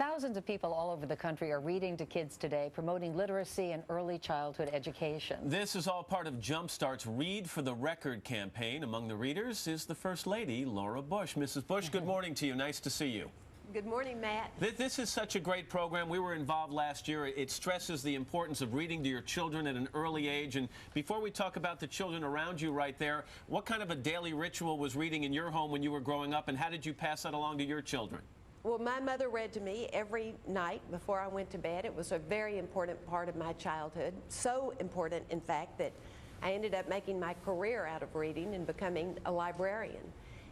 Thousands of people all over the country are reading to kids today, promoting literacy and early childhood education. This is all part of Jumpstart's Read for the Record campaign. Among the readers is the First Lady, Laura Bush. Mrs. Bush, good morning to you. Nice to see you. Good morning, Matt. This is such a great program. We were involved last year. It stresses the importance of reading to your children at an early age. And before we talk about the children around you right there, what kind of a daily ritual was reading in your home when you were growing up, and how did you pass that along to your children? Well, my mother read to me every night before I went to bed. It was a very important part of my childhood. So important, in fact, that I ended up making my career out of reading and becoming a librarian.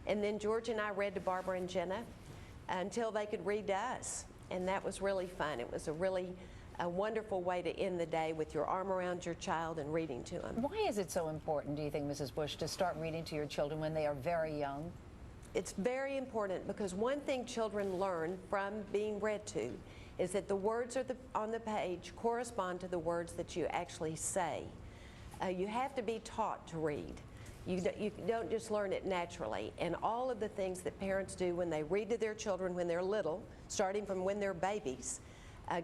And then George and I read to Barbara and Jenna until they could read to us. And that was really fun. It was a wonderful way to end the day with your arm around your child and reading to them. Why is it so important, do you think, Mrs. Bush, to start reading to your children when they are very young? It's very important because one thing children learn from being read to is that the words on the page correspond to the words that you actually say. You have to be taught to read. You don't just learn it naturally. And all of the things that parents do when they read to their children when they're little, starting from when they're babies,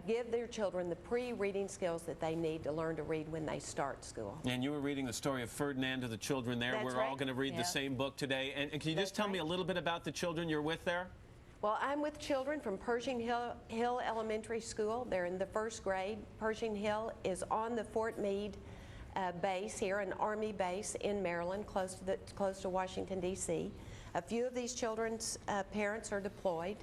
give their children the pre-reading skills that they need to learn to read when they start school. And you were reading the story of Ferdinand to the children there. That's We're all going to read the same book today. And can you just tell me a little bit about the children you're with there? Well, I'm with children from Pershing Hill Elementary School. They're in the first grade. Pershing Hill is on the Fort Meade base here, an Army base in Maryland, close to Washington, D.C. A few of these children's parents are deployed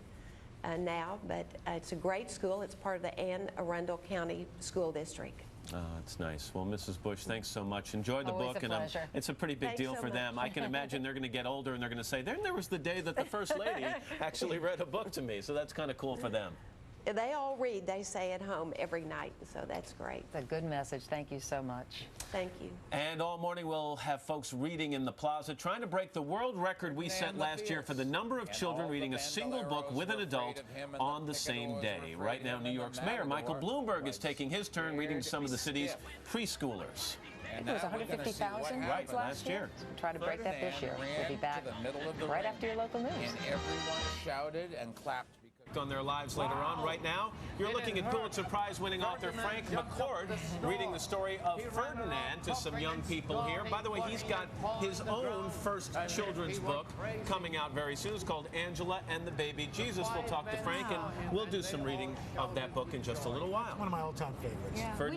now, but it's a great school. It's part of the Anne Arundel County School District. Oh, that's nice. Well, Mrs. Bush, thanks so much. Enjoy the Always book, a and pleasure. it's a pretty big deal for them. I can imagine they're going to get older and they're going to say, then there was the day that the First Lady actually read a book to me. So that's kind of cool for them. They all read, they say, at home every night, so that's great. It's a good message. Thank you so much. Thank you. And all morning we'll have folks reading in the plaza, trying to break the world record we set last year for the number of children reading a single book with an adult on the same day. Right now, New York's Mayor Michael Bloomberg is taking his turn reading to some of the city's preschoolers. I think it was 150,000 right, last year. So we'll try to break that this year. We'll be back right after your local news. And everyone shouted and clapped because On their lives later on. Right now, you're looking at Pulitzer Prize-winning author Frank McCourt reading the story of Ferdinand to some young people here. By the way, he's got his own first children's book coming out very soon. It's called Angela and the Baby Jesus. We'll talk to Frank, and we'll do some reading of that book in just a little while. One of my all-time favorites. Ferdinand